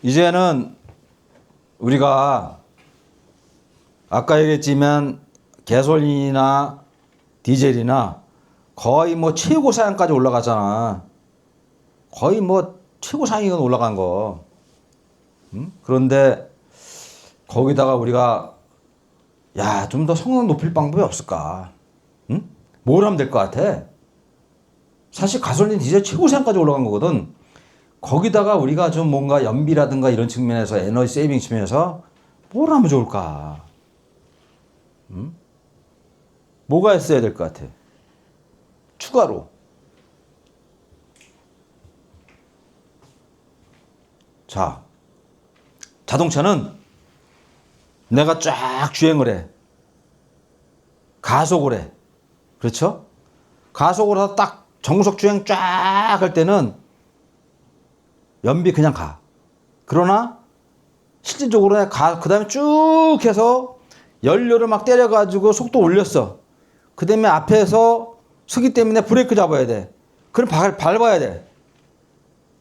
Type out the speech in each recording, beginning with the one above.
이제는 우리가 아까 얘기했지만 가솔린이나 디젤이나 거의 뭐 최고 사양까지 올라가잖아. 거의 뭐 최고 사양이 올라간 거. 그런데 거기다가 우리가 야, 좀 더 성능 높일 방법이 없을까? 응? 뭘 하면 될 것 같아? 사실 가솔린 디젤 최고 사양까지 올라간 거거든. 거기다가 우리가 좀 뭔가 연비라든가 이런 측면에서 에너지 세이빙 측면에서 뭘 하면 좋을까? 뭐가 있어야 될 것 같아? 추가로. 자, 자동차는 내가 쫙 주행을 해. 가속을 해. 그렇죠? 가속을 해서 딱 정속 주행 쫙 할 때는 연비 그냥 가. 그러나 실질적으로 그 다음에 쭉 해서 연료를 막 때려가지고 속도 올렸어. 그 다음에 앞에서 서기 때문에 브레이크 잡아야 돼. 그럼 밟아야 돼.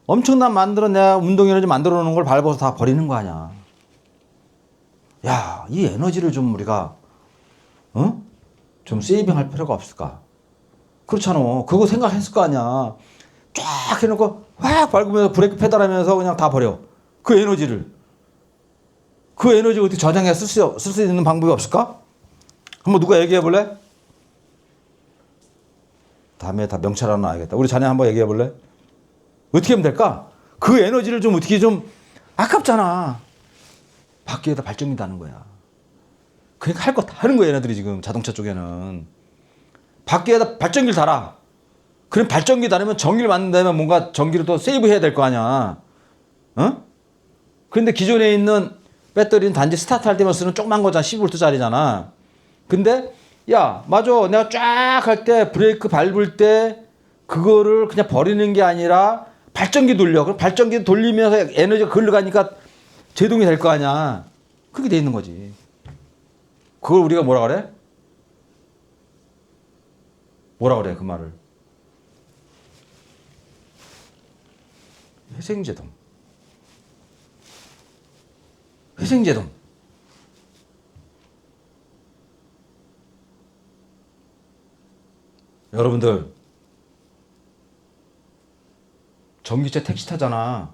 엄청난 내가 운동 에너지 만들어 놓은 걸 밟아서 다 버리는 거 아니야. 야, 이 에너지를 좀 우리가 좀 세이빙 할 필요가 없을까? 그렇잖아. 그거 생각했을 거 아니야. 쫙 해놓고 확 밟으면서 브레이크 페달하면서 그냥 다 버려. 그 에너지를. 그 에너지 어떻게 저장해 쓸 수 있는 방법이 없을까? 한번 누가 얘기해 볼래? 다음에 다 명찰 하나 놔야겠다. 우리 자네 한번 얘기해 볼래? 어떻게 하면 될까? 그 에너지를 좀 어떻게 좀 아깝잖아. 바퀴에다 발전기 다는 거야. 그러니까 할 거 다 하는 거야, 얘네들이 지금 자동차 쪽에는. 바퀴에다 발전기를 달아. 그럼 발전기 달으면 전기를 만든다면 뭔가 전기를 또 세이브 해야 될 거 아니야. 어? 그런데 기존에 있는 배터리는 단지 스타트 할 때만 쓰는 조그만 거잖아. 10V짜리잖아. 근데 야, 맞아. 내가 쫙 할 때 브레이크 밟을 때 그거를 그냥 버리는 게 아니라 발전기 돌려. 그럼 발전기 돌리면서 에너지가 글로 가니까 제동이 될 거 아니야. 그렇게 돼 있는 거지. 그걸 우리가 뭐라 그래? 뭐라 그래, 그 말을? 회생제동. 회생제동. 여러분들, 전기차 택시 타잖아.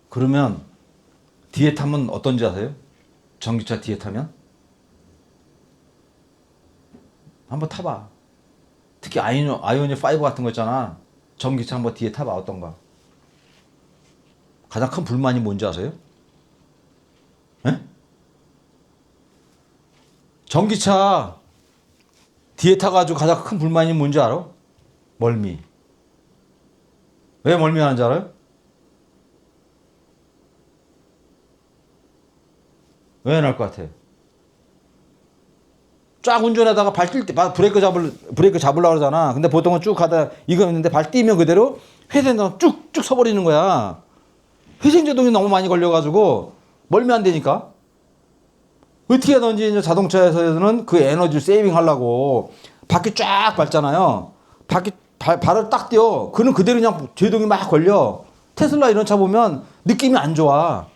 그러면 뒤에 타면 어떤지 아세요? 전기차 뒤에 타면? 한번 타봐. 특히 아이오닉 5 같은 거 있잖아. 전기차 한번 뒤에 타봐. 어떤가? 가장 큰 불만이 뭔지 아세요? 에? 전기차 뒤에 타가지고 가장 큰 불만이 뭔지 알아? 멀미. 왜 멀미하는지 알아요? 왜 날 것 같아? 쫙 운전하다가 발 뛸 때 브레이크 잡으려고 그러잖아. 근데 보통은 쭉 가다 이거 있는데 발 띄면 그대로 회생제동 쭉쭉 서버리는 거야. 회생제동이 너무 많이 걸려가지고 멀미 안 되니까. 어떻게 하든지 이제 자동차에서는 그 에너지를 세이빙 하려고 바퀴 쫙 밟잖아요. 발을 딱 띄어. 그는 그대로 그냥 제동이 막 걸려. 테슬라 이런 차 보면 느낌이 안 좋아.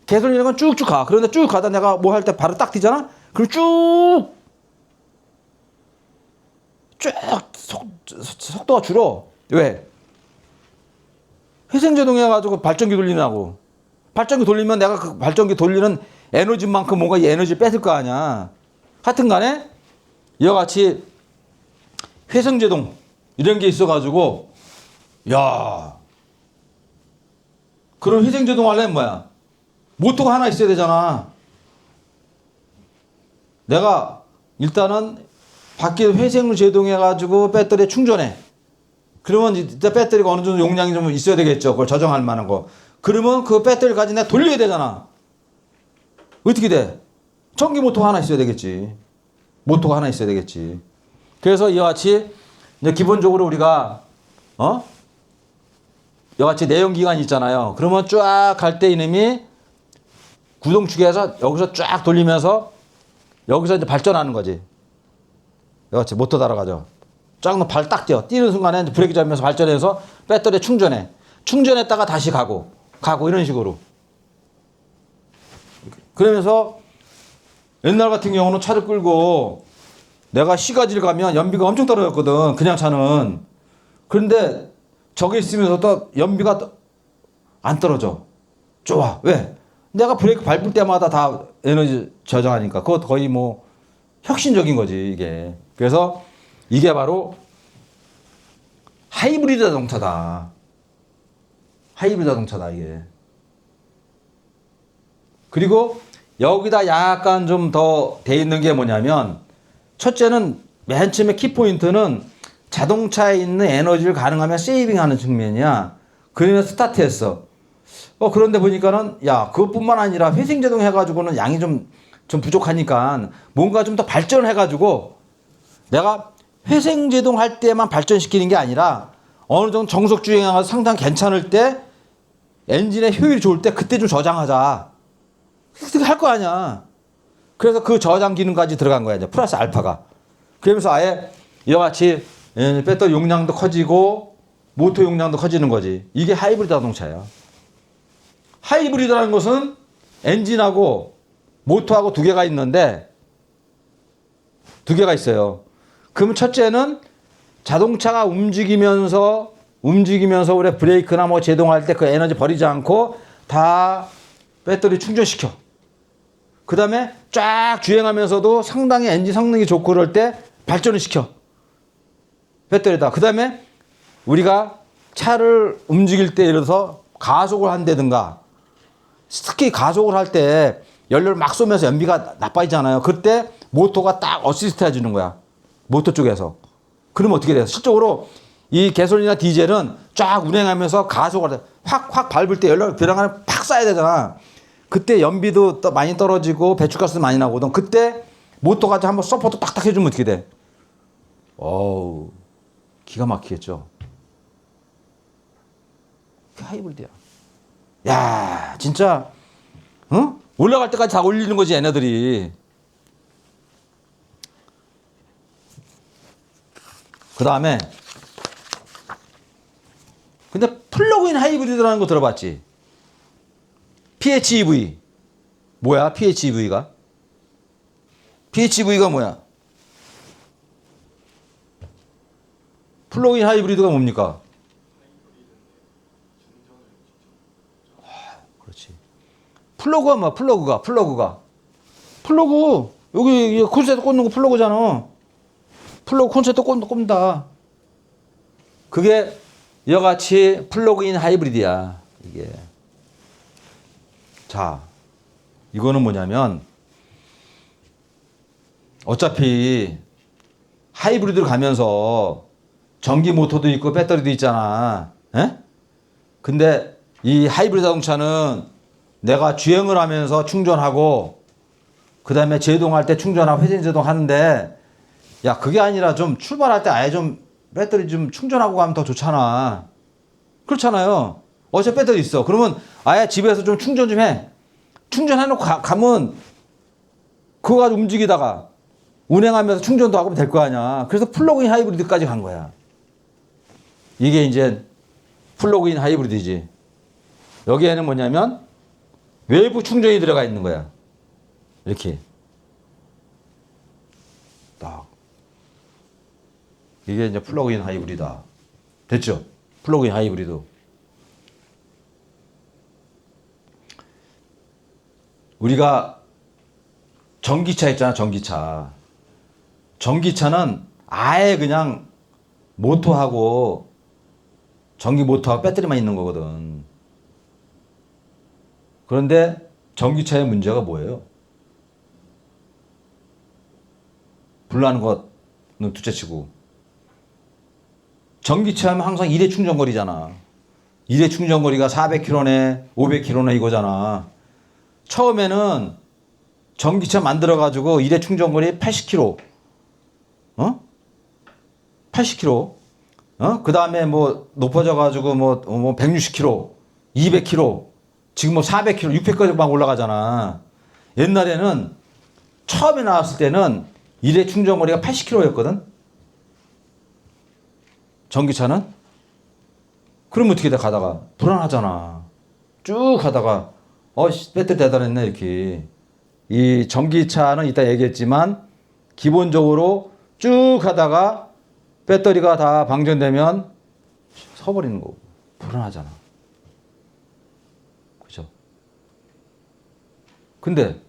가솔린은 건 쭉쭉 가. 그런데 쭉 가다 내가 뭐 할 때 발을 딱 띄잖아? 그럼 쭉 속도가 줄어. 왜? 회생제동 해가지고 발전기 돌리라고. 발전기 돌리면 내가 그 발전기 돌리는 에너지만큼 뭔가 이 에너지를 뺏을 거 아니야. 하여튼 간에 이와 같이 회생제동 이런 게 있어가지고 야, 그럼 회생제동 하려면 뭐야? 모터가 하나 있어야 되잖아. 내가 일단은 밖에 회생을 제동해가지고 배터리에 충전해. 그러면 이제 배터리가 어느 정도 용량이 좀 있어야 되겠죠. 그걸 저장할 만한 거. 그러면 그 배터리를 가지고 내가 돌려야 되잖아. 어떻게 돼? 전기 모터가 하나 있어야 되겠지. 모터가 하나 있어야 되겠지. 그래서 이와 같이 이제 기본적으로 우리가 이와 같이 내연기관이 있잖아요. 그러면 쫙 갈 때 이놈이 구동축에서 여기서 쫙 돌리면서 여기서 이제 발전하는 거지. 이와 같이 모터 달아가죠. 쫙 발 딱 뛰어. 뛰는 순간에 브레이크 잡으면서 발전해서 배터리에 충전해. 충전했다가 다시 가고. 가고 이런 식으로. 그러면서 옛날 같은 경우는 차를 끌고 내가 시가지를 가면 연비가 엄청 떨어졌거든. 그냥 차는. 그런데 저기 있으면서도 연비가 안 떨어져. 좋아. 왜? 내가 브레이크 밟을 때마다 다 에너지 저장하니까. 그것 거의 뭐 혁신적인 거지, 이게. 그래서 이게 바로 하이브리드 자동차다. 하이브리드 자동차다, 이게. 그리고 여기다 약간 좀 더 돼 있는 게 뭐냐면, 첫째는 맨 처음에 키포인트는 자동차에 있는 에너지를 가능하면 세이빙하는 측면이야. 그러면 스타트했어. 그런데 보니까는, 야, 그것뿐만 아니라 회생제동 해가지고는 양이 좀 부족하니까 뭔가 좀 더 발전해가지고 내가 회생제동 할 때만 발전시키는 게 아니라 어느 정도 정속 주행하고 상당히 괜찮을 때 엔진의 효율이 좋을 때 그때 좀 저장하자. 그렇게 할 거 아니야. 그래서 그 저장 기능까지 들어간 거야, 이제 플러스 알파가. 그러면서 아예 이와 같이 배터리 용량도 커지고 모터 용량도 커지는 거지. 이게 하이브리드 자동차야. 하이브리드라는 것은 엔진하고 모터하고 두 개가 있는데, 두 개가 있어요. 그럼 첫째는 자동차가 움직이면서 우리 브레이크나 뭐 제동할 때 그 에너지 버리지 않고 다 배터리 충전시켜. 그 다음에 쫙 주행하면서도 상당히 엔진 성능이 좋고 그럴 때 발전을 시켜. 배터리다. 그 다음에 우리가 차를 움직일 때 예를 들어서 가속을 한다든가, 특히 가속을 할 때 연료를 막 쏘면서 연비가 나빠지잖아요. 그때 모터가 딱 어시스트 해주는 거야. 모터 쪽에서. 그러면 어떻게 돼요? 실적으로 이 가솔린이나 디젤은 쫙 운행하면서 가속을 할 때 확 밟을 때 연료 배랑을 팍 쏴야 되잖아. 그때 연비도 많이 떨어지고 배출가스도 많이 나거든. 그때 모터가 한번 서포트 딱딱 해주면 어떻게 돼? 어우, 기가 막히겠죠. 하이브리드야. 야, 진짜, 응? 올라갈 때까지 다 올리는 거지, 얘네들이. 그 다음에, 근데 플러그인 하이브리드라는 거 들어봤지? PHEV. 뭐야, PHEV가? PHEV가 뭐야? 플러그인 하이브리드가 뭡니까? 그렇지. 플러그가 뭐야, 플러그가. 여기 콘센트 꽂는 거 플러그잖아. 플러그 콘센트 꼽는다. 그게 이와 같이 플러그인 하이브리드야, 이게. 자, 이거는 뭐냐면, 어차피 하이브리드로 가면서 전기 모터도 있고 배터리도 있잖아. 에? 근데 이 하이브리드 자동차는 내가 주행을 하면서 충전하고, 그 다음에 제동할 때 충전하고 회전 제동 하는데, 야, 그게 아니라 좀 출발할 때 아예 좀 배터리 좀 충전하고 가면 더 좋잖아. 그렇잖아요. 어차피 배터리 있어. 그러면 아예 집에서 좀 충전 좀 해. 충전해놓고 가면 그거 가지고 움직이다가 운행하면서 충전도 하고 될 거 아니야. 그래서 플러그인 하이브리드까지 간 거야. 이게 이제 플러그인 하이브리드지. 여기에는 뭐냐면 외부 충전이 들어가 있는 거야. 이렇게. 딱. 이게 이제 플러그인 하이브리드다. 됐죠? 플러그인 하이브리드. 우리가 전기차 있잖아, 전기차. 전기차는 아예 그냥 모터하고 전기 모터하고 배터리만 있는 거거든. 그런데 전기차의 문제가 뭐예요? 불나는 거는 둘째치고, 전기차 하면 항상 1회 충전거리잖아. 1회 충전거리가 400km네, 500km네 이거잖아. 처음에는 전기차 만들어가지고 1회 충전거리 80km. 80km. 그 다음에 뭐 높아져가지고 뭐 160km, 200km, 지금 뭐 400km, 600km 막 올라가잖아. 옛날에는 처음에 나왔을 때는 1회 충전거리가 80km였거든. 전기차는. 그러면 어떻게 돼, 가다가 불안하잖아. 쭉 가다가 배터리 대단했네 이렇게. 이 전기차는 이따 얘기했지만 기본적으로 쭉 가다가 배터리가 다 방전되면 서버리는 거고 불안하잖아. 그죠? 근데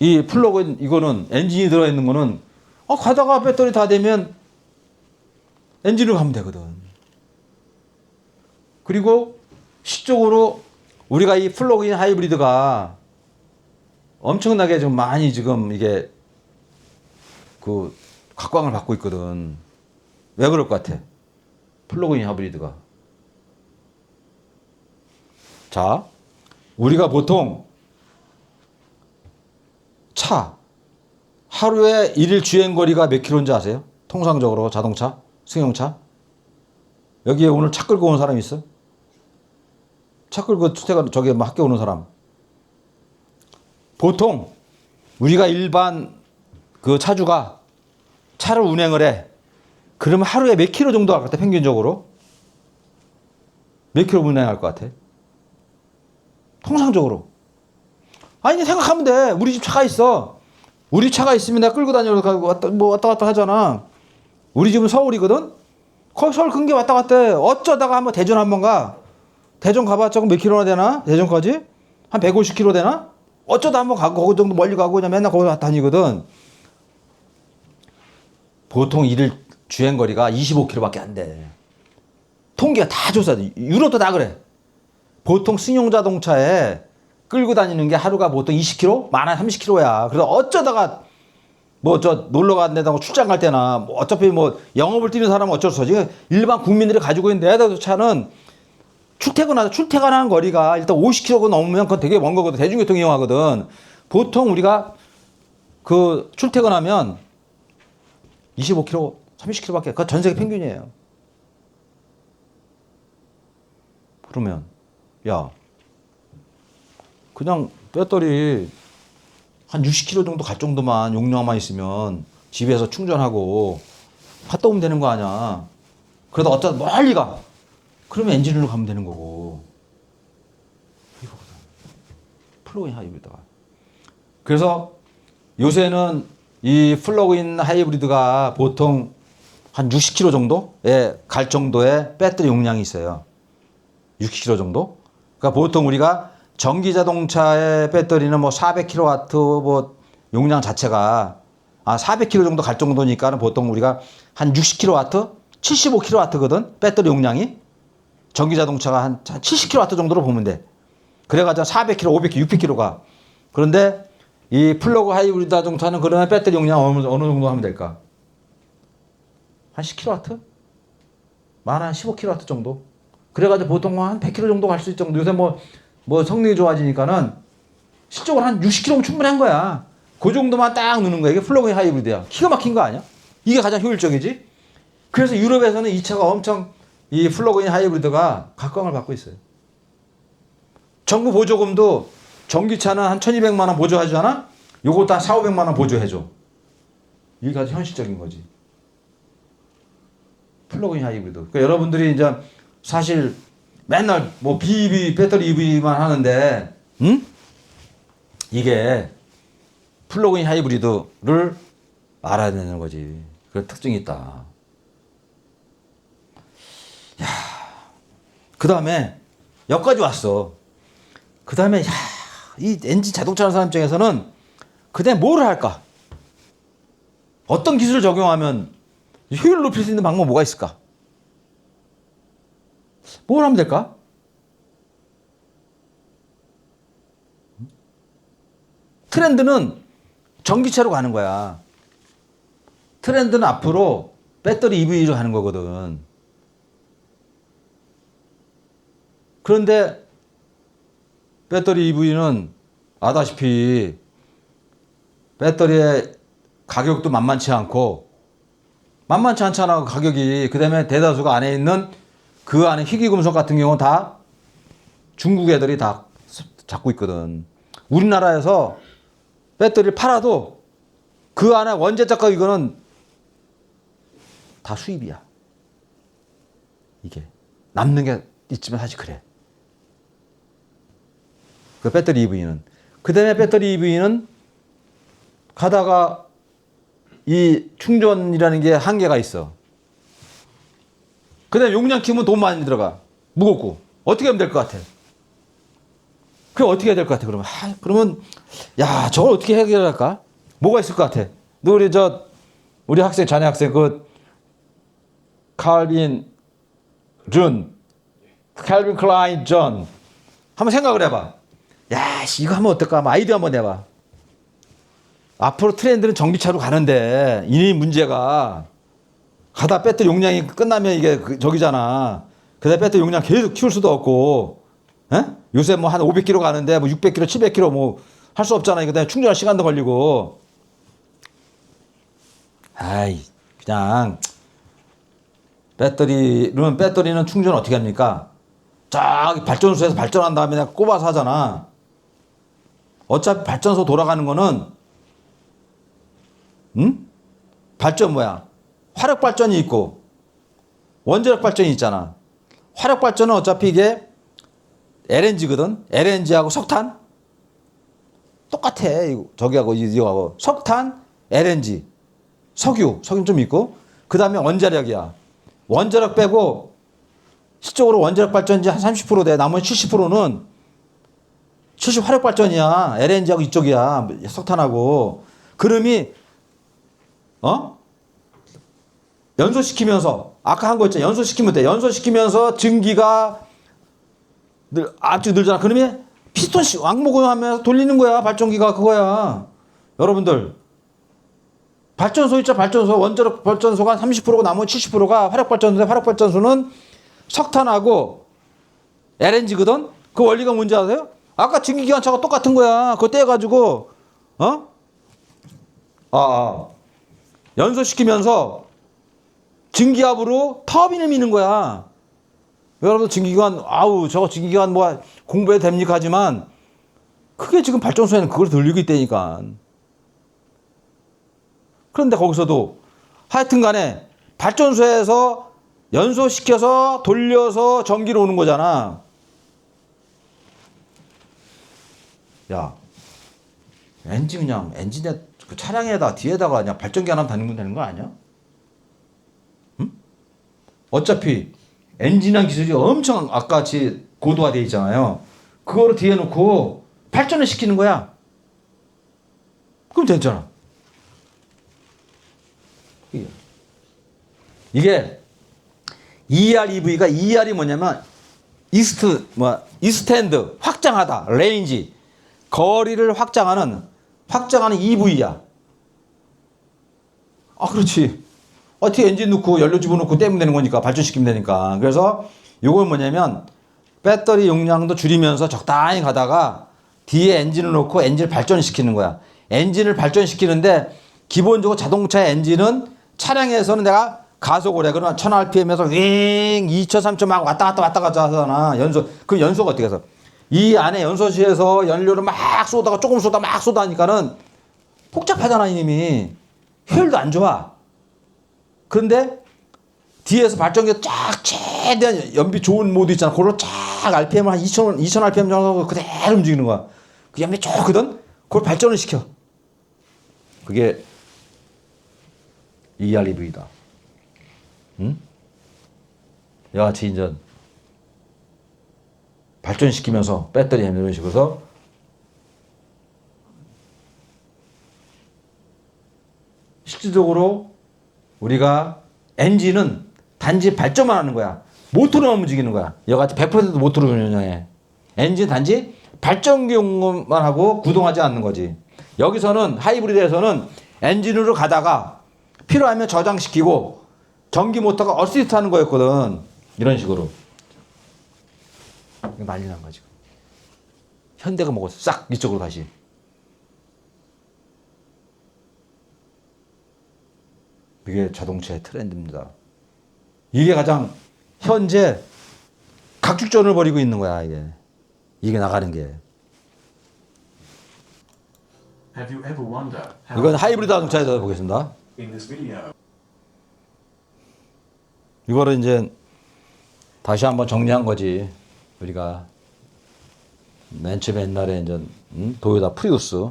이 플러그인 이거는 엔진이 들어있는 거는 가다가 배터리 다 되면 엔진으로 가면 되거든. 그리고 시적으로 우리가 이 플러그인 하이브리드가 엄청나게 좀 많이 지금 이게 그 각광을 받고 있거든. 왜 그럴 것 같아? 플러그인 하이브리드가. 자, 우리가 보통 차 하루에 일일 주행거리가 몇 킬로인지 아세요? 통상적으로 자동차, 승용차. 여기에 오늘 차 끌고 온 사람 있어? 차 끌고 출퇴근 저기 학교 오는 사람. 보통 우리가 일반 그 차주가 차를 운행을 해. 그러면 하루에 몇 킬로 정도 할 것 같아? 평균적으로 몇 킬로 운행할 것 같아? 통상적으로. 아니 생각하면 돼. 우리 집 차가 있어. 우리 차가 있으면 내가 끌고 다니러 가고 왔다 갔다 하잖아. 우리 집은 서울이거든. 거기 서울 근교 왔다 갔다 해. 어쩌다가 한번 대전 한번 가. 대전 가봤자 몇 킬로나 되나? 대전까지? 한 150킬로 되나? 어쩌다 한번 가고 거기 정도 멀리 가고 그냥 맨날 거기 왔다 다니거든. 보통 일일 주행거리가 25킬로밖에 안 돼. 통계가 다 조사돼. 유럽도 다 그래. 보통 승용자동차에 끌고 다니는 게 하루가 보통 20km? 많아 30km야. 그래서 어쩌다가 뭐 저 놀러 간다고 출장 갈 때나 뭐 어차피 뭐 영업을 뛰는 사람은 어쩔 수 없지. 일반 국민들이 가지고 있는 내다도 차는 출퇴근하는 거리가 일단 50km 넘으면 그건 되게 먼 거거든. 대중교통 이용하거든. 보통 우리가 그 출퇴근하면 25km, 30km밖에. 그건 전 세계 평균이에요. 그러면 야 그냥 배터리 한 60km 정도 갈 정도만 용량만 있으면 집에서 충전하고 갔다 오면 되는 거 아니야. 그러다 어쩌다 멀리 가. 그러면 엔진으로 가면 되는 거고. 이거거든. 플러그인 하이브리드가. 그래서 요새는 이 플러그인 하이브리드가 보통 한 60km 정도에 갈 정도의 배터리 용량이 있어요. 60km 정도? 그러니까 보통 우리가 전기 자동차의 배터리는 뭐 400kW 뭐 용량 자체가 400km 정도 갈 정도니까는 보통 우리가 한 60kW, 75kW거든 배터리 용량이. 전기 자동차가 한 70kW 정도로 보면 돼. 그래가지고 400km, 500km, 600km가. 그런데 이 플러그 하이브리드 자동차는 그러면 배터리 용량 어느 정도 하면 될까? 한 10kW? 많아 한 15kW 정도. 그래가지고 보통 한 100km 정도 갈 수 있을 정도. 요새 뭐 성능이 좋아지니까는 실적으로 한 60km면 충분한 거야. 그 정도만 딱 넣는 거야. 이게 플러그인 하이브리드야. 기가 막힌 거 아니야? 이게 가장 효율적이지. 그래서 유럽에서는 이 차가 엄청 이 플러그인 하이브리드가 각광을 받고 있어요. 정부 보조금도 전기차는 한 1200만 원 보조하잖아? 요것도 한 400~500만 원 보조해줘. 이게 아주 현실적인 거지. 플러그인 하이브리드. 그러니까 여러분들이 이제 사실 맨날 뭐 BEV, 배터리 EV만 하는데, 이게 플러그인 하이브리드를 알아야 되는 거지. 그 특징이 있다. 야, 그 다음에 여기까지 왔어. 그 다음에 이 엔진 자동차 하는 사람 입장에서는 그다음에 뭘 할까? 어떤 기술을 적용하면 효율을 높일 수 있는 방법 뭐가 있을까? 뭘 하면 될까? 트렌드는 전기차로 가는 거야. 트렌드는 앞으로 배터리 EV로 가는 거거든. 그런데 배터리 EV는 아다시피 배터리의 가격도 만만치 않고, 만만치 않잖아 가격이. 그 다음에 대다수가 안에 있는 그 안에 희귀금속 같은 경우는 다 중국 애들이 다 잡고 있거든. 우리나라에서 배터리를 팔아도 그 안에 원재료가 이거는 다 수입이야. 이게 남는 게 있지만 사실 그래. 그 배터리 EV는. 그 다음에 배터리 EV는 가다가 이 충전이라는 게 한계가 있어. 그 다음에 용량 키우면 돈 많이 들어가. 무겁고. 어떻게 하면 될 것 같아? 그럼 어떻게 해야 될 것 같아? 그러면, 야, 저걸 어떻게 해결할까? 뭐가 있을 것 같아? 우리 학생, 자네 학생, 칼빈 클라인 존. 한번 생각을 해봐. 야, 이거 하면 어떨까? 한번 아이디어 한번 내봐. 앞으로 트렌드는 전기차로 가는데, 이 문제가, 가다 배터리 용량이 끝나면 이게 저기잖아. 그다 배터리 용량 계속 키울 수도 없고, 에? 요새 뭐 한 500km 가는데, 뭐 600km, 700km 뭐 할 수 없잖아. 그다음에 충전할 시간도 걸리고. 아이, 그냥, 배터리는 충전 어떻게 합니까? 저기 발전소에서 발전한 다음에 내가 꼽아서 하잖아. 어차피 발전소 돌아가는 거는, 발전 뭐야? 화력 발전이 있고, 원자력 발전이 있잖아. 화력 발전은 어차피 이게 LNG거든? LNG하고 석탄? 똑같아. 저기하고 이거하고. 석탄, LNG, 석유는 좀 있고, 그 다음에 원자력이야. 원자력 빼고, 실적으로 원자력 발전이 한 30% 돼. 나머지 70%는 70 화력 발전이야. LNG하고 이쪽이야. 석탄하고. 그럼이, 연소시키면서, 아까 한 거 있잖아. 연소시키면 돼. 연소시키면서 증기가 압축 늘잖아. 그러면 피스톤 왕복을 하면서 돌리는 거야. 발전기가 그거야. 여러분들. 발전소 있죠. 발전소. 원자력 발전소가 30%고 나머지 70%가 화력 발전소인데 화력 발전소는 석탄하고 LNG거든? 그 원리가 뭔지 아세요? 아까 증기기관차가 똑같은 거야. 그거 떼가지고, 연소시키면서 증기압으로 터빈을 미는 거야. 여러분들 저거 증기기관 뭐 공부해도 됩니까? 하지만, 그게 지금 발전소에는 그걸 돌리고 있다니까. 그런데 거기서도 하여튼 간에 발전소에서 연소시켜서 돌려서 전기로 오는 거잖아. 야, 엔진에, 그 차량에다, 뒤에다가 그냥 발전기 하나 달면 되는 거 아니야? 응? 어차피 엔진한 기술이 엄청 아까 같이 고도화되어 있잖아요. 그거를 뒤에 놓고 발전을 시키는 거야. 그럼 됐잖아. 이게 EREV가 ER이 뭐냐면 이스텐드 확장하다, 레인지 거리를 확장하는 EV야. 그렇지. 어떻게 엔진 넣고 연료 집어넣고 떼면 되는 거니까, 발전시키면 되니까. 그래서 이건 뭐냐면 배터리 용량도 줄이면서 적당히 가다가 뒤에 엔진을 놓고 엔진을 발전시키는 거야. 엔진을 발전시키는데 기본적으로 자동차의 엔진은 차량에서는 내가 가속을 해. 그러면 1000rpm에서 윙 2000, 3000 막 왔다 갔다 하잖아. 그 연소가 어떻게 해서 이 안에 연소실에서 연료를 막 쏟다가 조금 쏟다 막 쏟아니까는 복잡하잖아. 이미 효율도 안 좋아. 그런데 뒤에서 발전기가 쫙 최대한 연비 좋은 모드 있잖아. 그걸로 쫙 RPM을 한 2000 RPM 정도 그대로 움직이는 거야. 그 연비 좋거든? 그걸 발전을 시켜. 그게 EREV다. 응? 여하튼 이제 발전시키면서 배터리 이런 식으로 실질적으로 우리가 엔진은 단지 발전만 하는 거야. 모터로만 움직이는 거야. 여하튼 100% 모터로 운영해. 엔진 단지 발전기용만 하고 구동하지 않는 거지. 여기서는 하이브리드에서는 엔진으로 가다가 필요하면 저장시키고 전기 모터가 어시스트 하는 거였거든. 이런 식으로. 이거 난리 난 거지. 현대가 먹었어. 싹 이쪽으로 다시. 이게 자동차의 트렌드입니다. 이게 가장 현재 각축전을 벌이고 있는 거야. 이게 나가는 게. 이건 하이브리드 자동차에서 보겠습니다. 이거를 이제 다시 한번 정리한 거지. 우리가 맨 처음에 옛날에 이제 도요타 프리우스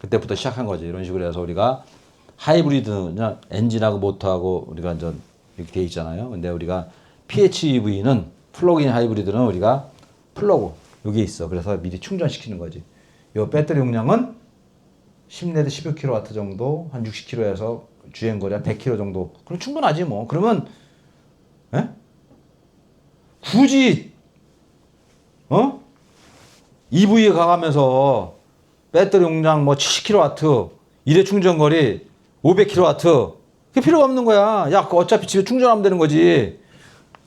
그때부터 시작한 거지. 이런 식으로 해서 우리가 하이브리드 그냥 엔진하고 모터하고 우리가 이제 이렇게 돼 있잖아요. 근데 우리가 PHEV는 플러그인 하이브리드는 우리가 플러그 여기 있어. 그래서 미리 충전시키는 거지. 요 배터리 용량은 10내지 11kW 정도, 한 60km에서 주행 거리 한 100km 정도. 그럼 충분하지 뭐. 그러면 에? 굳이 EV에 가가면서 배터리 용량 뭐 70kW, 일회 충전 거리 500kW 그게 필요가 없는 거야. 야, 어차피 집에 충전하면 되는 거지.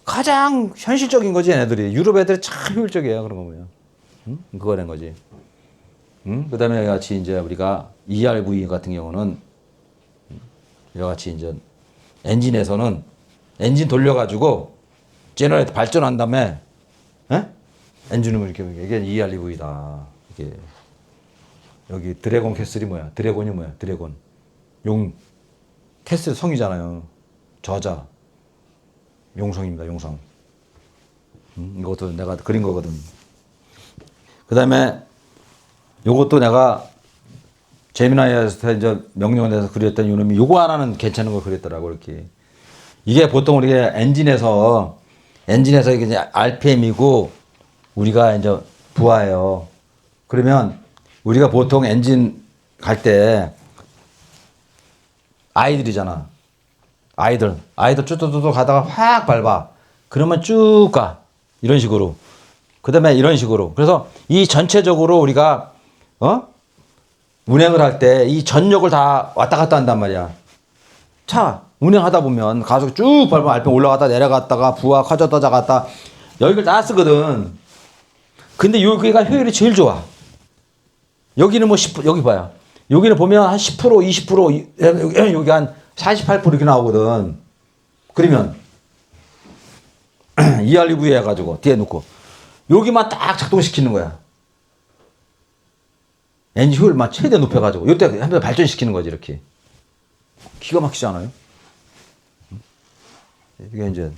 가장 현실적인 거지, 얘네들이. 유럽 애들이 참 효율적이야, 그런 거 보면. 그거 낸 거지. 그 다음에 같이 이제 우리가 ERV 같은 경우는 이와 같이 이제 엔진에서는 엔진 돌려가지고 제너레이터 발전한 다음에 엔진을 이렇게 이게 ERV다. 이게 여기 드래곤 캐슬이 뭐야? 드래곤이 뭐야? 드래곤 용 캐슬 성이잖아요. 저자 용성입니다. 용성. 이것도 내가 그린 거거든. 그 다음에 요것도 내가 제미나이에서 이제 명령을 내서 그렸던 이놈이 요거 하나는 괜찮은 거 그렸더라고. 이렇게 이게 보통 우리가 엔진에서 이게 이제 RPM이고 우리가 이제 부하예요. 그러면 우리가 보통 엔진 갈 때 아이들이잖아. 아이들 쭈뚜뚜뚜 가다가 확 밟아. 그러면 쭉 가. 이런 식으로. 그 다음에 이런 식으로. 그래서 이 전체적으로 우리가 운행을 할 때 이 전력을 다 왔다 갔다 한단 말이야. 차 운행하다 보면 가속 쭉 밟으면 RPM 올라갔다 내려갔다가 부하 커졌다 작았다 여기를 다 쓰거든. 근데 여기가 효율이 제일 좋아. 여기는 뭐 10%, 여기 봐요. 여기는 보면 한 10%, 20%, 여기 한 48% 이렇게 나오거든. 그러면 ERV 해가지고 뒤에 놓고 여기만 딱 작동시키는 거야. 엔진 효율만 최대 높여가지고 이때 한번 발전시키는 거지. 이렇게 기가 막히지 않아요? 이게 이제